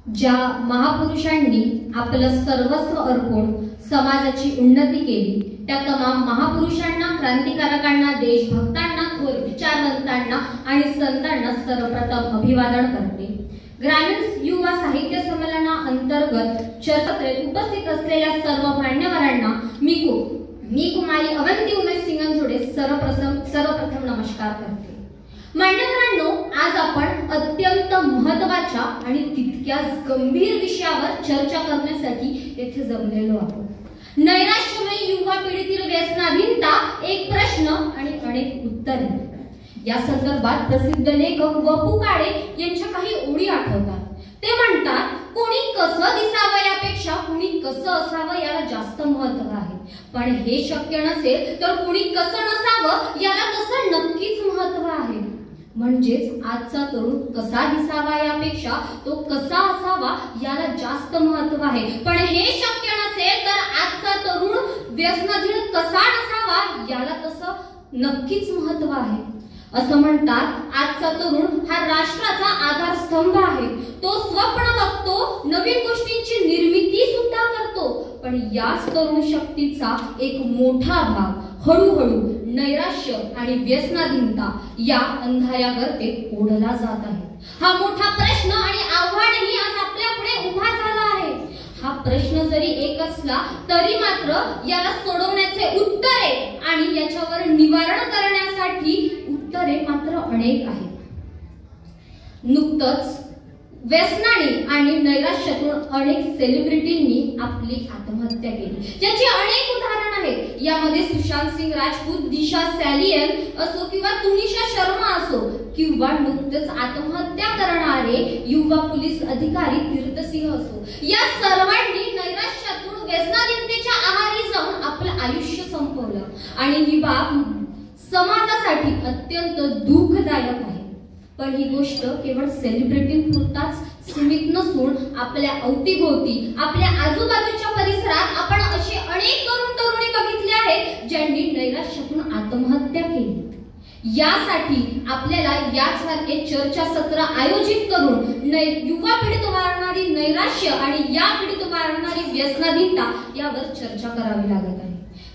ज्या महापुरुषांनी आपलं सर्वस्व अर्पण समाजाची उन्नती केली त्या तमाम महापुरुषांना, क्रांतिकारकांना, देशभक्तांना, थोर विचारवंतांना आणि संतांना सर्वप्रथम अभिवादन करते। ग्रामीण युवा साहित्य संमेलना अंतर्गत चर्चेत उपस्थित असलेल्या सर्व मान्यवरांना मी कुमारी अवंती उमेश सिंगनजोडे सर्वप्रथम नमस्कार करते। मान्यवरांनो, आज आपण अत्यंत महत्त्वाच्या आणि तितक्याच गंभीर विषयावर चर्चा करण्यासाठी येथे जमलेलो आहोत। नैराश्यमय युवा पिढीतील व्यसनाधीनता, एक प्रश्न आणि अनेक उत्तरे। या संदर्भात प्रसिद्ध लेखक वपू काळे यांच्या काही ओळी आठवतात। ते म्हणतात, कोणी कसं दिसावं यापेक्षा कोणी कसं असावं याला जास्त महत्त्व आहे, पण हे शक्य नसेल तर कोणी कसं नसावं याला तसं नक्कीच महत्त्व आहे। म्हणजेच आजचा तरुण कसा दिसावा यापेक्षा तो कसा असावा याला जास्त महत्त्व आहे, पण हे शक्य नसेल तर आजचा तरुण व्यसनाधीन कसा नसावा याला तसं नक्कीच महत्त्व आहे। असं म्हणतात, आजचा तरुण हा राष्ट्राचा आधारस्तंभ आहे। तो स्वप्न बघतो, नवीन गोष्टींची निर्मिती सुद्धा करतो, पण याच तरुण शक्तीचा एक मोठा भाग हळूहळू नैराश्य आणि व्यसनाधीनता या अंधाऱ्या गर्तेत ओढला जात आहे। हा मोठा प्रश्न आणि आव्हानही आज आपल्या पुढे उभा झाला आहे। हा प्रश्न जरी एक असला तरी मात्र याला सोडवण्याचे उत्तरे आणि याच्यावर निवारण करण्यासाठी उत्तरे मात्र अनेक आहेत। नुकतंच व्यसनाने आणि नैराश्यातून अनेक सेलिब्रिटींनी आपली आत्महत्या केली, ज्याची अनेक उदाहरण आहेत। यामध्ये सुशांत सिंग राजपूत, दिशा सॅलियन असो किंवा तुनिशा शर्मा असो किंवा नुकतेच आत्महत्या करणारे युवा पोलीस अधिकारी तीर्थसिंह असो, या सर्वांनी नैराश्यातून व्यसनाधीनतेच्या आहारी जाऊन आपलं आयुष्य संपवलं आणि ही बाब समाजासाठी अत्यंत दुःखदायक आहे। पण ही गोष्ट केवळ सेलिब्रिटींपुरताच सीमित नसून आपल्या अवतीभोवती, आपल्या आजूबाजूच्या परिसरात आपण असे अनेक तरुणी बघितले आहेत ज्यांनी नैराश्यातून आत्महत्या केली। यासाठी आपल्याला यासारखे चर्चासत्र आयोजित करून युवा पिढीत वाढणारी नैराश्य आणि या पिढीत वाढणारी व्यसनाधीनता यावर चर्चा करावी लागत आहे।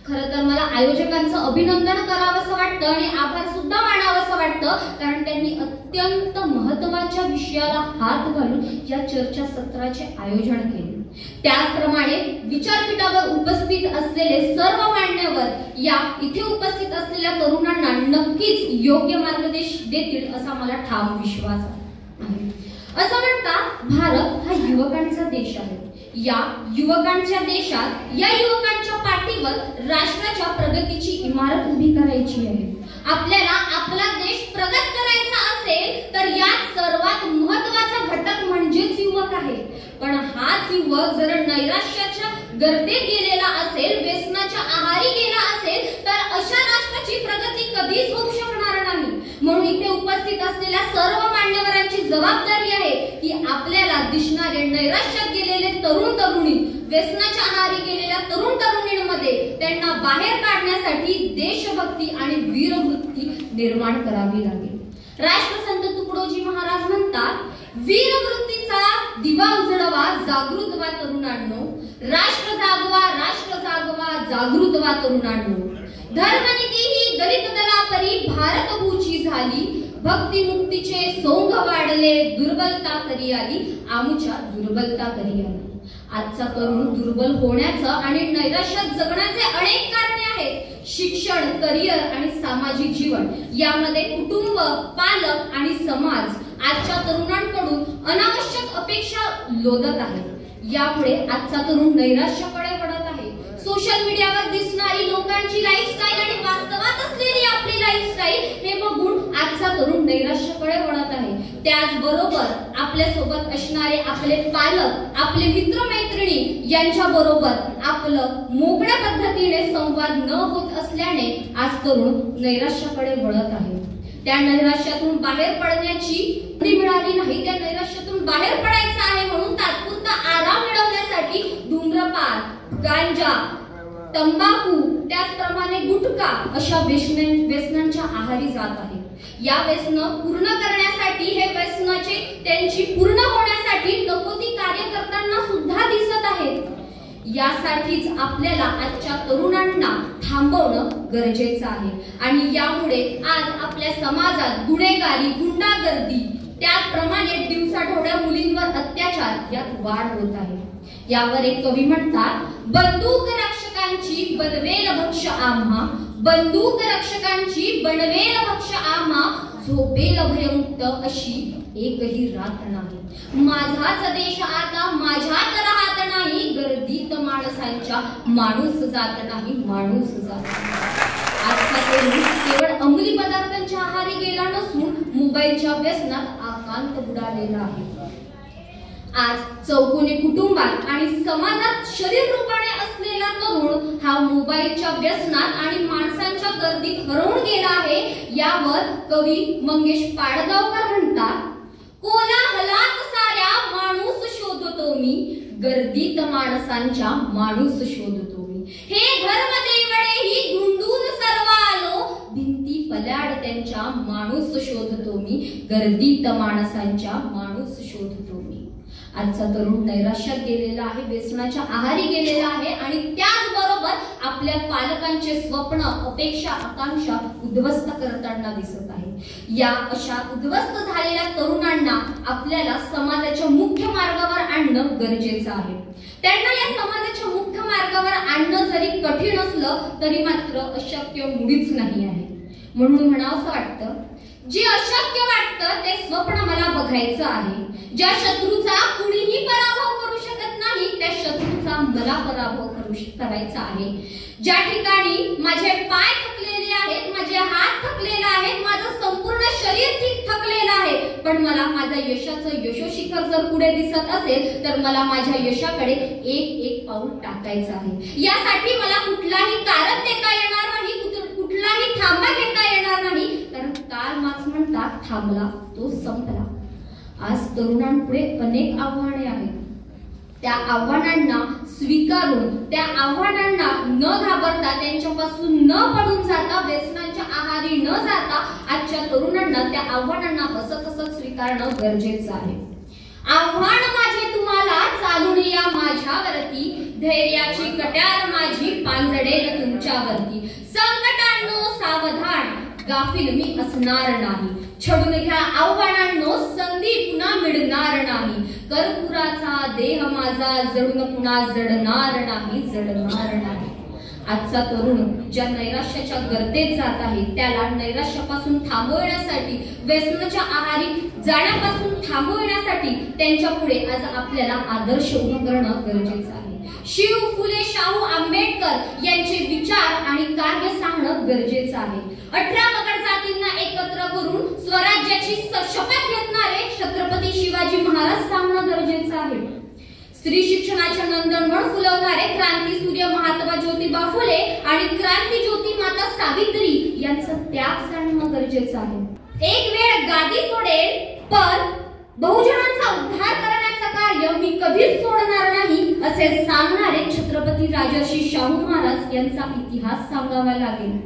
खरं तर मला आयोजकांचं अभिनंदन करावंसं वाटतं आणि आभार सुद्धा मानावंसं वाटतं, कारण त्यांनी अत्यंत महत्त्वाच्या विषयाला हात घालून या चर्चासत्राचे आयोजन केले। त्याचप्रमाणे विचारपीठावर उपस्थित असलेले सर्व मान्यवर या इथे उपस्थित असलेल्या तरुणांना नक्कीच योग्य मार्गदर्शन देतील असा मला ठाम विश्वास आहे। असं म्हणतात, भारत हा युवकांचा देश आहे। या युवकांच्या देशात, या युवकांच्या पाठीवर राष्ट्राच्या प्रगतीची इमारत उभी करायची आहे। आपल्याला आपला देश प्रगत करायचा असेल तर यात सर्वात महत्त्वाचा घटक म्हणजेच युवक आहे। पण हाच युवक जर नैराश्याच्या गर्तेत गेलेला असेल, व्यसनाच्या आहारी गेला असेल तर अशा राष्ट्राची प्रगती कधीच होऊ शकणार नाही। म्हणून इथे उपस्थित असलेल्या सर्व मान्यवरांची जबाबदारी आहे की आपल्याला दिसणारे नैराश्यात गेलेले तरुणी, व्यसनाच्या आहारी गेलेल्या तरुणींमध्ये त्यांना बाहेर काढण्यासाठी देशभक्ती आणि वीरवृत्ती निर्माण करावी लागेल। राष्ट्रसंत तुकडोजी महाराज म्हणतात, वीरवृत्तीचा दिवा उजळवा, जागृत व्हा तरुणांनो, राष्ट्र जागवा, जागृत व्हा तरुणांनो। धर्मनीती ही दलित दलापरी भारतभूची झाली, भक्ती मुक्तीचे सोंग वाढले, दुर्बलता करी आली, आमुच्या दुर्बलता करी आली। आजचा तरुण दुर्बल होण्याचं आणि नैराश्यात जगण्याचे अनेक कारणे आहेत। शिक्षण, करिअर आणि सामाजिक जीवन यामध्ये कुटुंब, पालक आणि समाज आजच्या तरुणांकडून अनावश्यक अपेक्षा लोदत आहेत। यामुळे आजचा तरुण नैराश्याकडे वळत आहे। सोशल मीडियावर दिसणारी लोकांची लाईफस्टाईल आणि वास्तवात असलेली आपली लाईफस्टाईल हे बघून आजचा तरुण नैराश्याकडे वळत आहे। त्याचबरोबर आपल्या सोबत असणारे आपले पालक, आपले मित्रमैत्रिणी यांच्या बरोबर आपलं मोकळ्या पद्धतीने संवाद न होत असल्याने आज तरुण नैराश्याकडे वळत आहे। त्या नैराश्यातून बाहेर पडण्याची संधी मिळाली नाही, त्या नैराश्यातून बाहेर पडायचं आहे म्हणून तात्पुरता आराम मिळवण्यासाठी धूम्रपान, गांजा, तंबाखू, त्याचप्रमाणे गुटखा अशा व्यसनांच्या आहारी जात आहे। या व्यसन पूर्ण करण्यासाठी, हे व्यसनाचे त्यांची पूर्ण होण्यासाठी नको ती यासाठीच आपल्याला आजच्या तरुणांना थांबवणं गरजेचं आहे आणि यामुळे आज आपल्या समाजात गुन्हेगारी, गुंडागर्दी, त्याचप्रमाणे दिवसाढवळ्या मुलींवर अत्याचार यात वाढ होत आहे. यावर एक कवी म्हणतात, बंदूक रक्षकांची बनवेल भक्ष आम्हा, बंदूक रक्षकांची बनवेल भक्ष आम्हा, झोपेल भयमुक्त अशी एकही रात नाही. माझाच देश आता माझ्यात राहत नाही, गर्दीत माणसांच्या माणूस जात नाही, माणूस जात नाही. आजचा तरुण केवळ अंमली पदार्थांच्या आहारी गेला नसून मोबाईलच्या व्यसनात आकांत बुडालेला आहे. आज चौकोनी कुटुंबात आणि समाजात शरीर रूपाने असलेला तरुण हा मोबाईलच्या व्यसनात आणि माणसांच्या गर्दीत हरवून गेला आहे. यावर कवी मंगेश पाडगावकर म्हणतात, कोलाहलात साऱ्या माणूस शोधतो मी, गर्दीत माणसांच्या माणूस शोधतो मी. हे धर्मदेवळे ही गुंडून सर्व आलो, भिंती पल्याड त्यांच्या माणूस शोधतो मी, गर्दीत माणसांच्या माणूस शोधतो मी. आजचा तरुण नैराश्यात गेलेला आहे, व्यसनाच्या आहारी गेलेला आहे आणि त्याचबरोबर आपल्या पालकांचे स्वप्न, अपेक्षा, आकांक्षा उद्ध्वस्त करताना दिसत आहे. या अशा उद्ध्वस्त झालेल्या तरुणांना आपल्याला समाजाच्या मुख्य मार्गावर आणणं गरजेचं आहे. त्यांना या समाजाच्या मुख्य मार्गावर आणणं जरी कठीण असलं तरी मात्र अशक्य मुळीच नाही आहे. म्हणून म्हणावंसं वाटतं, जे अशक्य वाटतं ते स्वप्न मला बघायचं आहे. ज्या शत्रूचा कुणीही पराभव करू शकत नाही त्या शत्रूचा मला पराभव करायचा आहे. ज्या ठिकाणी माझे पाय थकलेले आहेत, माझे हात थकलेले आहेत, माझं संपूर्ण शरीर थकलेलं आहे, पण मला माझ्या यशाचं यशोशिखर जर पुढे दिसत असेल तर मला माझ्या यशाकडे एक एक पाऊल टाकायचं आहे. यासाठी मला कुठलाही कारण देता येणार नाही, कुठलाही थांबा घेता येणार नाही, कारण काल मार्क्स म्हणतात, थांबला तो संपला. आज तरुणांपुढे अनेक आव्हाने आहेत. त्या आव्हानांना स्वीकारून, त्या आव्हानांना न घाबरता, त्यांच्यापासून न पडून जाता, व्यसनांच्या आहारी न जाता आजच्या तरुणांना त्या आव्हानांना हसत स्वीकारणं गरजेचं आहे. आव्हान माझे तुम्हाला चालून या माझ्यावरती, धैर्याची कट्यार माझी पांजडेल तुमच्यावरती. संकटांनो सावधान, गाफील मी असणार नाही. छडून घ्या आव्हानांनो, संधी पुन्हा मिळणार नाही. कर्पुराचा देह माझा जडून पुन्हा जडणार नाही, जडणार नाही. आजचा तरुण ज्या नैराश्याच्या गर्तेत जात आहे त्याला नैराश्यापासून थांबवण्यासाठी, व्यसनाच्या आहारी जाण्यापासून थांबवण्यासाठी त्यांच्या पुढे आज आपल्याला आदर्श उभं करणं गरजेचं आहे. शिव फुले शाहू आंबेडकर यांचे विचार आणि कार्य सांगणं गरजेचं आहे. 18 पगड जातींना एकत्र करून स्वराज्याची शपथ घेणारे छत्रपती शिवाजी महाराज सांगणं गरजेचं आहे. स्त्री शिक्षणाच्या नंदनवन फुलवणारे क्रांती सूर्य महात्मा ज्योतिबा फुले आणि क्रांती ज्योती माता सावित्री यांचा त्याग जाणणं गरजेचं आहे. एक वेळ गादी सोडेल पण बहुजनांचा उद्धार करण्याचं कार्य मी कधीच सोडणार नाही असे सांगणारे छत्रपती राजर्षी शाहू महाराज यांचा इतिहास सांगावा लागेल.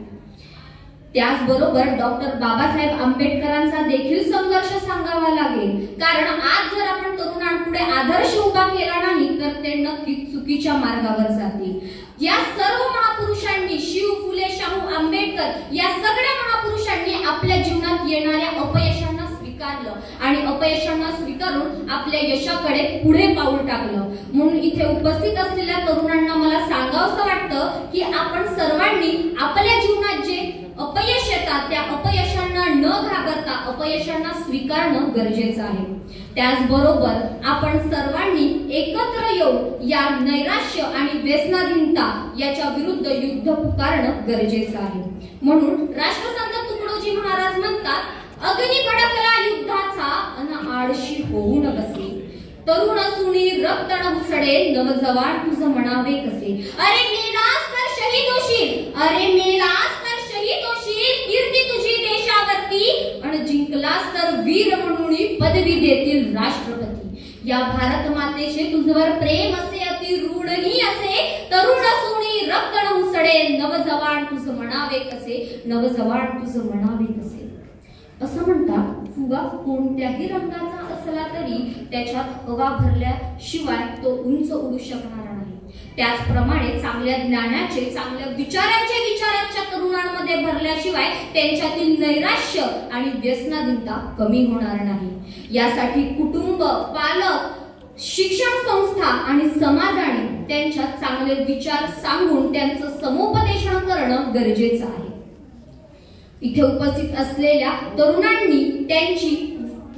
त्याचबरोबर डॉक्टर बाबासाहेब आंबेडकरांचा देखील संघर्ष सांगावा लागेल. कारण आज जर आपण तरुणांपुढे आदर्श उभा केला नाही तर ते नक्कीच चुकीच्या मार्गावर जातील. या सर्व महापुरुषांनी, शिव फुले शाहू आंबेडकर या सगळ्या महापुरुषांनी आपल्या जीवनात येणाऱ्या अपयशांना स्वीकारलं आणि अपयशांना स्वीकारून आपल्या यशाकडे पुढे पाऊल टाकलं. म्हणून इथे उपस्थित असलेल्या तरुणांना मला सांगावंसं वाटतं की आपण सर्वांनी आपल्या जीवनात जे अपयश येतात त्या अपयशांना न घाबरता अपयशांना स्वीकारणं गरजेचं आहे. त्याचबरोबर आपण सर्वांनी एकत्र येऊन या नैराश्य आणि व्यसनाधीनता याच्या विरुद्ध युद्ध पुकारणं गरजेचं आहे. म्हणून राष्ट्रसंत तुकडोजी महाराज म्हणतात, अग्नी भडकला युद्धाचा अन आळशी होऊन बसे, तरुण सुनी रक्त न उसडे, नवजवान तुझं म्हणावे कसे. अरे मेलास तर शहीद होशील, अरे मेलास तर शहीद होशील, कीर्ती तुझी देशावरती, आणि जिंकलास तर वीर म्हणून पदवी देतील राष्ट्रपती. या भारत मातेचे तुझवर प्रेम असे, अति ऋणही असे, तरुण सुनी रक्त न उसडे, नवजवान तुझं म्हणावे कसे, नवजवान तुझं म्हणावे कसे. असं म्हणतात फुगा कोणत्याही रंगाचा असला तरी त्याच्यात हवा भरल्याशिवाय तो उंच उडू शकणार नाही. त्याचप्रमाणे चांगल्या ज्ञानाचे, चांगल्या विचारांचे विचार आजच्या तरुणांमध्ये भरल्याशिवाय त्यांच्यातील नैराश्य आणि व्यसनाधीनता कमी होणार नाही. यासाठी कुटुंब, पालक, शिक्षण संस्था आणि समाजाने त्यांच्यात चांगले विचार सांगून त्यांचं समुपदेशन करणं गरजेचं आहे. इथे उपस्थित असलेल्या तरुणांनी त्यांची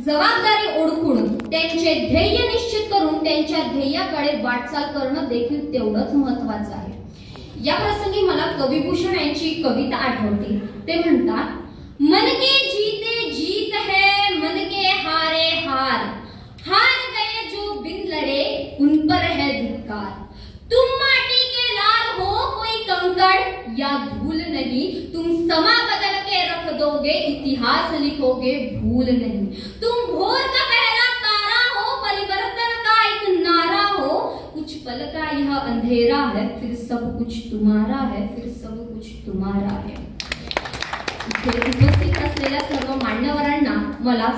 जबाबदारी ओळखून त्यांचे ध्येय निश्चित करून त्यांच्या ध्येयाकडे वाटचाल करणं देखील तेवढंच महत्वाचं आहे. या प्रसंगी मला कविभूषण यांची कविता आठवते. ते म्हणतात, मन के जीते जीत है, मन के हारे हार, हार गए जो बिन लड़े उन पर है धिक्कार. तुम माटी के लाल हो कोई कंकड़ या धूल नहीं, तुम समा बदल के रख दोगे, इतिहास लिखोगे भूल नहीं. तुम भोर का पहला तारा हो, परिवर्तन का एक नारा हो, कुछ पल का यह अंधेरा है, फिर सब कुछ तुम्हारा है, फिर सब कुछ तुम्हारा है. उपस्थित असलेल्या सर्व मान्यवरांना मला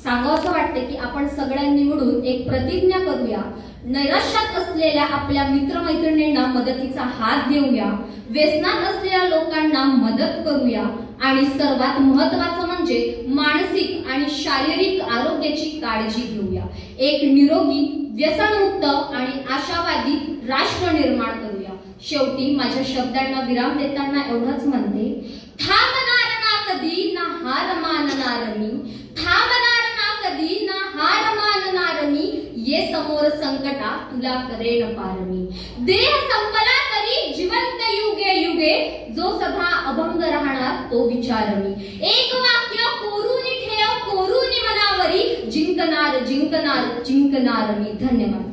सांगावंसं वाटते की आपण सगळ्यांनी मिळून एक प्रतिज्ञा करूया. नैराश्यात असलेल्या आपल्या मित्रमैत्रिणींना मदतीचा हात देऊया, व्यसनात असलेल्या लोकांना मदत करूया आणि सर्वात महत्त्वाचं म्हणजे मानसिक आणि शारीरिक आरोग्याची काळजी घेऊया. एक निरोगी, व्यसनमुक्त आणि आशावादी राष्ट्र निर्माण करूया. शेवटी माझ्या शब्दांना विराम देताना एवढंच म्हणते, थांबणार ना कधी ना हार मानणार मी, थांबणार ना कधी ना हार मानणार मी, ये समोर संकटा तुला करेन पार मी. देह संपला तरी जिवंत युगे युगे, जो सदा अभंग राहणार तो विचार मी. एक वाक्य कोरून ठेव कोरून मनावरी, जिंकणार जिंकणार जिंकणार मी. धन्यवाद.